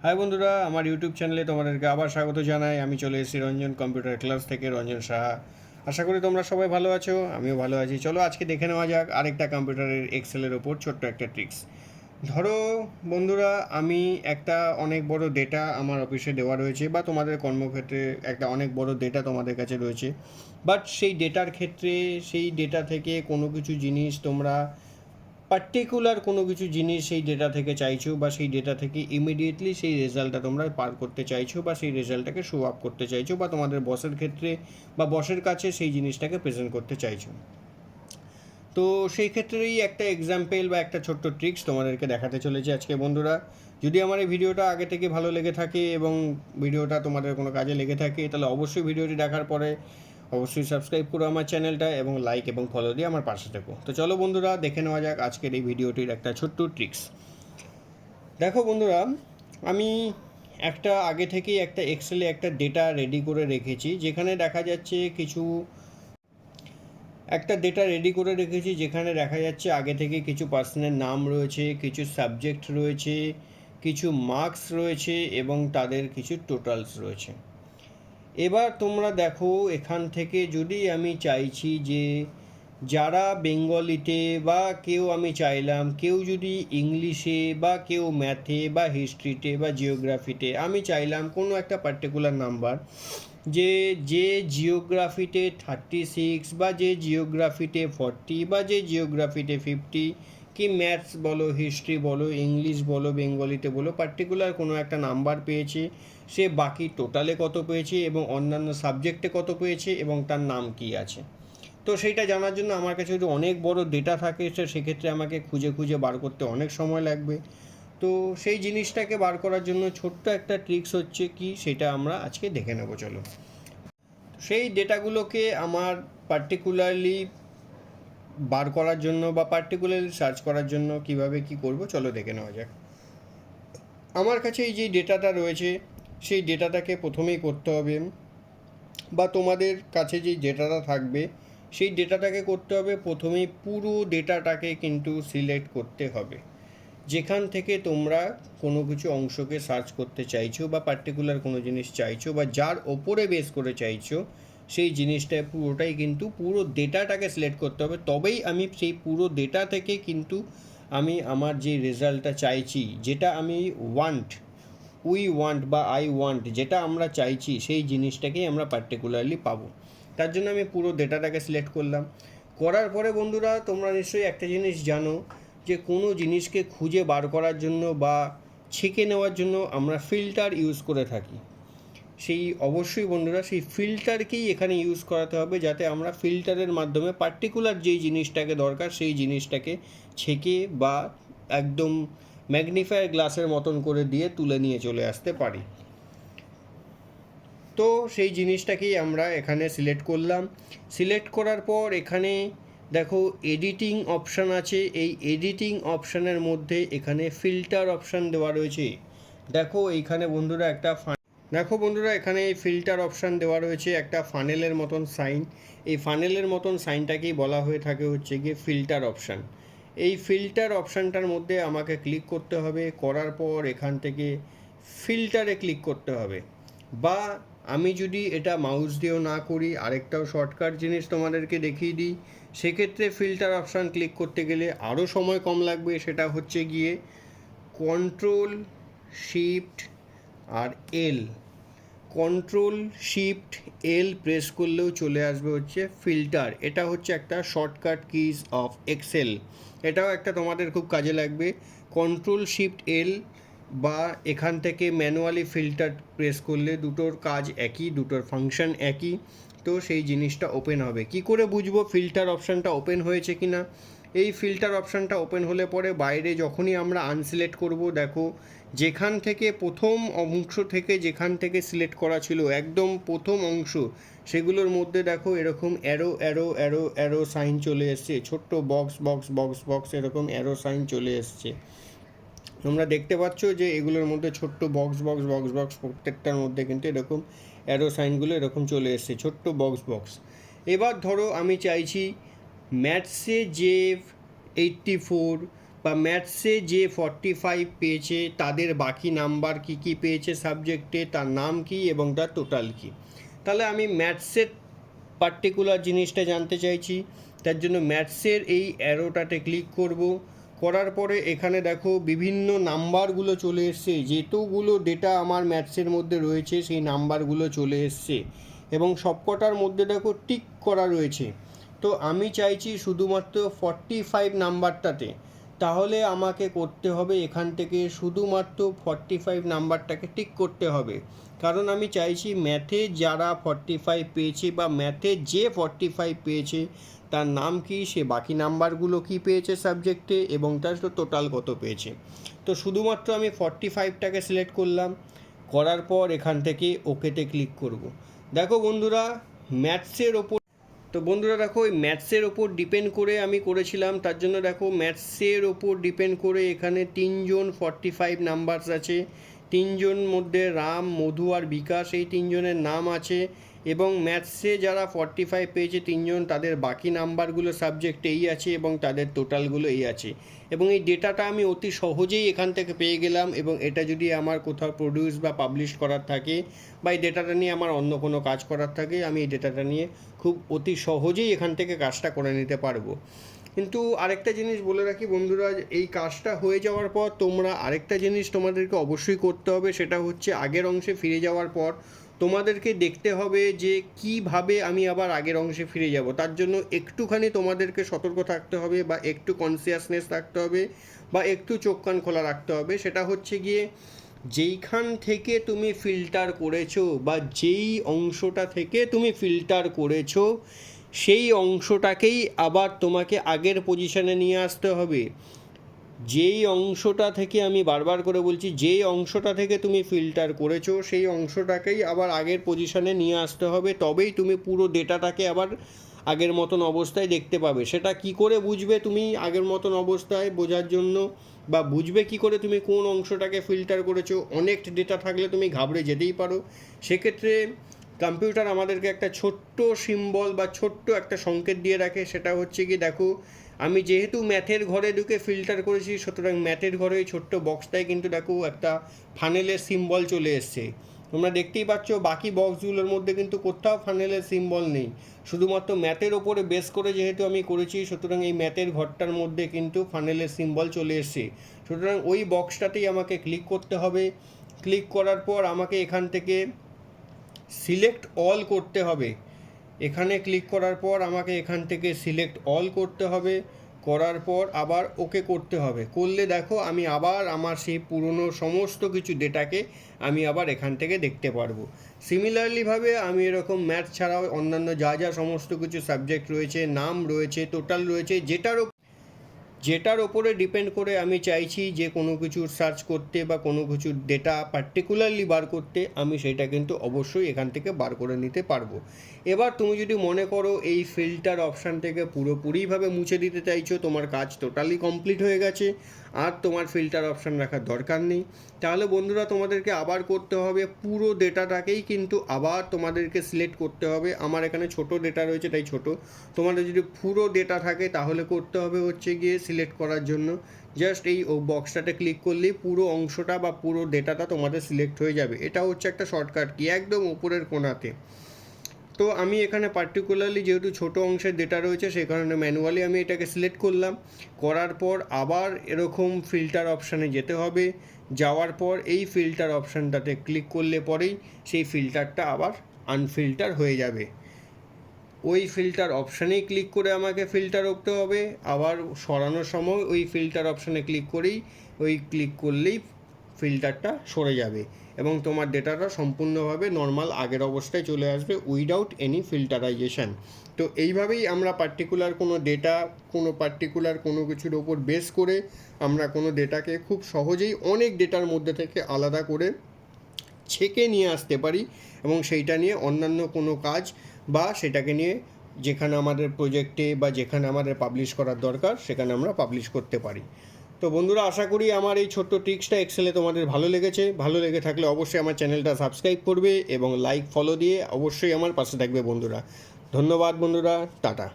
High বন্ধুরা, আমার YouTube চ্যানেলে তোমাদেরকে আবার স্বাগত জানাই। আমি চলে এসেছি রঞ্জন কম্পিউটার ক্লাস থেকে, রঞ্জন সাহা। আশা করি তোমরা সবাই ভালো আছো, আমিও ভালো আছি। চলো আজকে দেখে নেওয়া যাক আরেকটা কম্পিউটারের এক্সেলের ওপর ছোট্ট একটা ট্রিক্স। ধরো বন্ধুরা, আমি একটা অনেক বড় ডেটা আমার অফিসে দেওয়া রয়েছে, বা তোমাদের কর্মক্ষেত্রে একটা অনেক বড় ডেটা তোমাদের কাছে রয়েছে। বাট সেই ডেটার ক্ষেত্রে সেই ডেটা থেকে কোনো কিছু জিনিস তোমরা পার্টিকুলার কোনো কিছু জিনিস সেই ডেটা থেকে চাইছো, বা সেই ডেটা থেকে ইমিডিয়েটলি সেই রেজাল্টটা তোমরা পার করতে চাইছো, বা সেই রেজাল্টটাকে শো আপ করতে চাইছো, বা তোমাদের বসের ক্ষেত্রে বা বসের কাছে সেই জিনিসটাকে প্রেজেন্ট করতে চাইছো। তো সেই ক্ষেত্রেই একটা এক্সাম্পল বা একটা ছোট্ট ট্রিক্স তোমাদেরকে দেখাতে চলেছি আজকে বন্ধুরা। যদি আমার এই ভিডিওটা আগে থেকে ভালো লেগে থাকে এবং ভিডিওটা তোমাদের কোনো কাজে লেগে থাকে, তাহলে অবশ্যই ভিডিওটি দেখার পরে অবশ্যই সাবস্ক্রাইব করো আমার চ্যানেলটা, এবং লাইক এবং ফলো দিয়ে আমার পাশে থেকো। তো চলো বন্ধুরা, দেখে নেওয়া যাক আজকের এই ভিডিওটির একটা ছোট্ট ট্রিক্স। দেখো বন্ধুরা, আমি একটা আগে থেকেই একটা এক্সেলে একটা ডেটা রেডি করে রেখেছি, যেখানে দেখা যাচ্ছে একটা ডেটা রেডি করে রেখেছি যেখানে দেখা যাচ্ছে আগে থেকে কিছু পার্সনের নাম রয়েছে, কিছু সাবজেক্ট রয়েছে, কিছু মার্কস রয়েছে, এবং তাদের কিছু টোটালস রয়েছে। এবার তোমরা দেখো, এখান থেকে যদি আমি চাইছি যে যারা বেঙ্গলিতে, বা কেউ আমি চাইলাম কেউ যদি ইংলিশে, বা কেউ ম্যাথে, বা হিস্ট্রিতে, বা জিওগ্রাফিতে, আমি চাইলাম কোনো একটা পার্টিকুলার নাম্বার, যে যে জিওগ্রাফিতে 36, বা যে জিওগ্রাফিতে 40, বা যে জিওগ্রাফিতে 50, কি ম্যাথস বলো, হিস্ট্রি বলো, ইংলিশ বলো, বেঙ্গলিতে বলো, পার্টিকুলার কোনো একটা নাম্বার পেয়েছে, সে বাকি টোটালে কত পেয়েছে এবং অন্যান্য সাবজেক্টে কত পেয়েছে এবং তার নাম কী আছে। তো সেইটা জানার জন্য আমার কাছে যদি অনেক বড় ডেটা থাকে, সেক্ষেত্রে আমাকে খুঁজে খুঁজে বার করতে অনেক সময় লাগবে। তো সেই জিনিসটাকে বার করার জন্য ছোট্ট একটা ট্রিক্স হচ্ছে কি, সেটা আমরা আজকে দেখে নেব। চলো, সেই ডেটাগুলোকে আমার পার্টিকুলারলি বার করার জন্য বা পার্টিকুলারলি সার্চ করার জন্য কিভাবে কি করব, চলো দেখে নেওয়া যাক। আমার কাছে এই যে ডেটাটা রয়েছে, সেই ডেটাটাকে প্রথমেই করতে হবে, বা তোমাদের কাছে যে ডেটাটা থাকবে সেই ডেটাটাকে করতে হবে প্রথমেই পুরো ডেটাটাকে কিন্তু সিলেক্ট করতে হবে। যেখান থেকে তোমরা কোনো কিছু অংশকে সার্চ করতে চাইছো, বা পার্টিকুলার কোনো জিনিস চাইছো, বা যার ওপরে বেস করে চাইছো, সেই জিনিসটা পুরোটাই কিন্তু পুরো ডেটাটাকে সিলেক্ট করতে হবে। তবেই আমি সেই পুরো ডেটা থেকে কিন্তু আমি আমার যে রেজাল্টটা চাইছি, যেটা আমি উই ওয়ান্ট বা আই ওয়ান্ট, যেটা আমরা চাইছি সেই জিনিসটাকেই আমরা পার্টিকুলারলি পাবো। তার জন্য আমি পুরো ডেটাটাকে সিলেক্ট করলাম। করার পরে বন্ধুরা, তোমরা নিশ্চয়ই একটা জিনিস জানো, যে কোনো জিনিসকে খুঁজে বার করার জন্য বা ছেঁকে নেওয়ার জন্য আমরা ফিল্টার ইউজ করে থাকি। সেই অবশ্যই বন্ধুরা, সেই ফিল্টারকেই এখানে ইউজ করাতে হবে, যাতে আমরা ফিল্টারের মাধ্যমে পার্টিকুলার যেই জিনিসটাকে দরকার সেই জিনিসটাকে ছেঁকে বা একদম ম্যাগনিফায়ার গ্লাসের মতন করে দিয়ে তুলে নিয়ে চলে আসতে পারি। তো সেই জিনিসটাকেই আমরা এখানে সিলেক্ট করলাম। সিলেক্ট করার পর এখানে দেখো এডিটিং অপশান আছে, এই এডিটিং অপশানের মধ্যে এখানে ফিল্টার অপশান দেওয়া রয়েছে। দেখো এইখানে বন্ধুরা দেখো বন্ধুরা, এখানে এই ফিল্টার অপশান দেওয়া রয়েছে একটা ফানেলের মতন সাইন। এই ফানেলের মতন সাইনটাকেই বলা হয়ে থাকে হচ্ছে গিয়ে ফিল্টার অপশান। এই ফিল্টার অপশানটার মধ্যে আমাকে ক্লিক করতে হবে। করার পর এখান থেকে ফিল্টারে ক্লিক করতে হবে, বা আমি যদি এটা মাউস দিয়েও না করি, আরেকটাও শর্টকাট জিনিস তোমাদেরকে দেখিয়ে দিই। সেক্ষেত্রে ফিল্টার অপশান ক্লিক করতে গেলে আরও সময় কম লাগবে। সেটা হচ্ছে গিয়ে কন্ট্রোল শিফট আর এল, কন্ট্রোল শিফট এল প্রেস করলেও চলে আসবে হচ্ছে ফিল্টার। এটা হচ্ছে একটা শর্টকাট কিজ অফ এক্সেল, এটাও একটা তোমাদের খুব কাজে লাগবে। কন্ট্রোল শিফট এল বা এখান থেকে ম্যানুয়ালি ফিল্টার প্রেস করলে দুটোর কাজ একই, দুটোর ফাংশন একই। তো সেই জিনিসটা ওপেন হবে। কি করে বুঝবো ফিল্টার অপশানটা ওপেন হয়েছে কি না? এই ফিল্টার অপশানটা ওপেন হলে পরে বাইরে যখনই আমরা আনসিলেক্ট করব, দেখো যেখান থেকে প্রথম অংশ থেকে যেখান থেকে সিলেক্ট করা ছিল একদম প্রথম অংশ, সেগুলোর মধ্যে দেখো এরকম arrow arrow arrow arrow sign চলে এসছে, ছোট্ট বক্স বক্স বক্স বক্স এরকম অ্যারো সাইন চলে এসছে। তোমরা দেখতে পাচ্ছ যে এগুলোর মধ্যে ছোট্ট বক্স বক্স বক্স বক্স প্রত্যেকটার মধ্যে কিন্তু এরকম অ্যারো সাইনগুলো এরকম চলে এসছে, ছোট্ট বক্স বক্স। এবার ধরো আমি চাইছি ম্যাথসে যে 84, বা ম্যাথসে যে 45 পেয়েছে তাদের বাকি নাম্বার কি কি পেয়েছে সাবজেক্টে, তার নাম কি এবং তার টোটাল কি। তাহলে আমি ম্যাথসের পার্টিকুলার জিনিসটা জানতে চাইছি, তার জন্য ম্যাথসের এই অ্যারোটাতে ক্লিক করব। করার পরে এখানে দেখো বিভিন্ন নাম্বারগুলো চলে এসছে, যেতগুলো ডেটা আমার ম্যাথসের মধ্যে রয়েছে সেই নাম্বারগুলো চলে এসছে এবং সবকটার মধ্যে দেখো টিক করা রয়েছে। তো আমি চাইছি শুধুমাত্র 45 নাম্বারটাতে, তাহলে আমাকে করতে হবে এখান থেকে শুধুমাত্র 45 নাম্বারটাকে টিক করতে হবে। কারণ আমি চাইছি ম্যাথে যারা 45 পেয়েছে বা ম্যাথে যে 45 পেয়েছে তার নাম কি, সে বাকি নাম্বারগুলো কি পেয়েছে সাবজেক্টে এবং তার টোটাল কত পেয়েছে। তো শুধুমাত্র আমি 45টাকে সিলেক্ট করলাম, করার পর এখান থেকে ওকেতে ক্লিক করব। দেখো বন্ধুরা, ম্যাথসের ওপর দেখো ওই ম্যাথসের ওপর ডিপেন্ড করে আমি করেছিলাম, তার জন্য দেখো ম্যাথসের ওপর ডিপেন্ড করে এখানে 3জন 45 নাম্বারস আছে। 3জন মধ্যে রাম, মধু আর বিকাশ, এই 3জনের নাম আছে এবং ম্যাথসে যারা 45 পেয়েছে 3জন, তাদের বাকি নাম্বারগুলো সাবজেক্ট এই আছে এবং তাদের টোটালগুলো এই আছে। এবং এই ডেটাটা আমি অতি সহজেই এখান থেকে পেয়ে গেলাম এবং এটা যদি আমার কোথাও প্রডিউস বা পাবলিশ করার থাকে বা এই ডেটাটা নিয়ে আমার অন্য কোনো কাজ করার থাকে, আমি এই ডেটাটা নিয়ে খুব অতি সহজেই এখান থেকে কাজটা করে নিতে পারবো। কিন্তু আরেকটা জিনিস বলে রাখি বন্ধুরা, এই কাজটা হয়ে যাওয়ার পর তোমরা আরেকটা জিনিস তোমাদেরকে অবশ্যই করতে হবে, সেটা হচ্ছে আগের অংশে ফিরে যাওয়ার পর তোমাদেরকে দেখতে হবে যে কিভাবে আমি আবার আগের অংশে ফিরে যাব। তার জন্য একটুখানি তোমাদেরকে সতর্ক থাকতে হবে বা একটু কনসিয়াসনেস থাকতে হবে বা একটু চোখ কান খোলা রাখতে হবে। সেটা হচ্ছে গিয়ে যেইখান থেকে তুমি ফিল্টার করেছো বা যেই অংশটা থেকে তুমি ফিল্টার করেছো সেই অংশটাকেই আবার তোমাকে আগের পজিশনে নিয়ে আসতে হবে। যেই অংশটা থেকে, আমি বারবার করে বলছি, যেই অংশটা থেকে তুমি ফিল্টার করেছো সেই অংশটাকেই আবার আগের পজিশনে নিয়ে আসতে হবে, তবেই তুমি পুরো ডেটাটাকে আবার আগের মতন অবস্থায় দেখতে পাবে। সেটা কি করে বুঝবে তুমি আগের মতন অবস্থায় বোঝার জন্য, বা বুঝবে কি করে তুমি কোন অংশটাকে ফিল্টার করেছো? অনেক ডেটা থাকলে তুমি ঘাবড়ে যেতেই পারো। সেক্ষেত্রে কম্পিউটার আমাদেরকে একটা ছোট্ট সিম্বল বা ছোট্ট একটা সংকেত দিয়ে রাখে, সেটা হচ্ছে কি, দেখো আমি যেহেতু ম্যাথের ঘরে ঢুকে ফিল্টার করেছি, সুতরাং ম্যাথের ঘরে ওই ছোট্ট বক্সটায় কিন্তু দেখো একটা ফানেলের সিম্বল চলে এসছে। তোমরা দেখতেই পাচ্ছ বাকি বক্সগুলোর মধ্যে কিন্তু কোথাও ফানেলের সিম্বল নেই। শুধুমাত্র ম্যাথের ওপরে বেস করে যেহেতু আমি করেছি, সুতরাং এই ম্যাথের ঘরটার মধ্যে কিন্তু ফানেলের সিম্বল চলে এসছে। সুতরাং ওই বক্সটাতেই আমাকে ক্লিক করতে হবে। ক্লিক করার পর আমাকে এখান থেকে সিলেক্ট অল করতে হবে। এখানে ক্লিক করার পর আমাকে এখান থেকে সিলেক্ট অল করতে হবে। করার পর আবার ওকে করতে হবে। করলে দেখো আমি আবার আমার সেই পুরনো সমস্ত কিছু ডেটাকে আমি আবার এখান থেকে দেখতে পারবো। সিমিলারলিভাবে আমি এরকম ম্যাথ ছাড়াও অন্যান্য যা যা সমস্ত কিছু সাবজেক্ট রয়েছে, নাম রয়েছে, টোটাল রয়েছে, যেটার ওপরে ডিপেন্ড করে আমি চাইছি যে কোনো কিছুর সার্চ করতে বা কোনো কিছুর ডেটা পার্টিকুলারলি বার করতে, আমি সেটা কিন্তু অবশ্যই এখান থেকে বার করে নিতে পারবো। এবার তুমি যদি মনে করো এই ফিল্টার অপশান থেকে পুরোপুরিভাবে মুছে দিতে চাইছো, তোমার কাজ টোটালি কমপ্লিট হয়ে গেছে আর তোমার ফিল্টার অপশান রাখার দরকার নেই, তাহলে বন্ধুরা তোমাদেরকে আবার করতে হবে পুরো ডেটাটাকেই কিন্তু আবার তোমাদেরকে সিলেক্ট করতে হবে। আমার এখানে ছোট ডেটা রয়েছে তাই ছোট, তোমাদের যদি পুরো ডেটা থাকে তাহলে করতে হবে হচ্ছে গিয়ে সিলেক্ট করার জন্য জাস্ট এই বক্সটাতে ক্লিক করলেই পুরো অংশটা বা পুরো ডেটাটা তোমাদের সিলেক্ট হয়ে যাবে। এটা হচ্ছে একটা শর্টকাট কি, একদম উপরের কোণাতে। তো আমি এখানে পার্টিকুলারলি যেহেতু ছোট অংশের ডেটা রয়েছে সেই কারণে ম্যানুয়ালি আমি এটাকে সিলেক্ট করলাম। করার পর আবার এরকম ফিল্টার অপশানে যেতে হবে। যাওয়ার পর এই ফিল্টার অপশানটাতে ক্লিক করলে পরেই সেই ফিল্টারটা আবার আনফিল্টার হয়ে যাবে। ওই ফিল্টার অপশানেই ক্লিক করে আমাকে ফিল্টার করতে হবে। আবার সরানোর সময় ওই ফিল্টার অপশানে ক্লিক করলেই ফিল্টারটা সরে যাবে এবং তোমার ডেটাটা সম্পূর্ণভাবে নর্মাল আগের অবস্থায় চলে আসবে উইদাউট এনি ফিল্টারাইজেশন। তো এইভাবেই আমরা পার্টিকুলার কোনো ডেটা, কোনো কিছুর ওপর বেস করে আমরা কোনো ডেটাকে খুব সহজেই অনেক ডেটার মধ্যে থেকে আলাদা করে ছেঁকে নিয়ে আসতে পারি এবং সেইটা নিয়ে অন্যান্য কোনো কাজ বা সেটাকে নিয়ে যেখানে আমাদের প্রজেক্টে বা যেখানে আমাদের পাবলিশ করার দরকার সেখানে আমরা পাবলিশ করতে পারি। তো বন্ধুরা, আশা করি আমার এই ছোট্ট ট্রিক্সটা এক্সেলে তোমাদের ভালো লেগেছে। ভালো লেগে থাকলে অবশ্যই আমার চ্যানেলটা সাবস্ক্রাইব করবে এবং লাইক ফলো দিয়ে অবশ্যই আমার পাশে থাকবে বন্ধুরা। ধন্যবাদ বন্ধুরা, টাটা।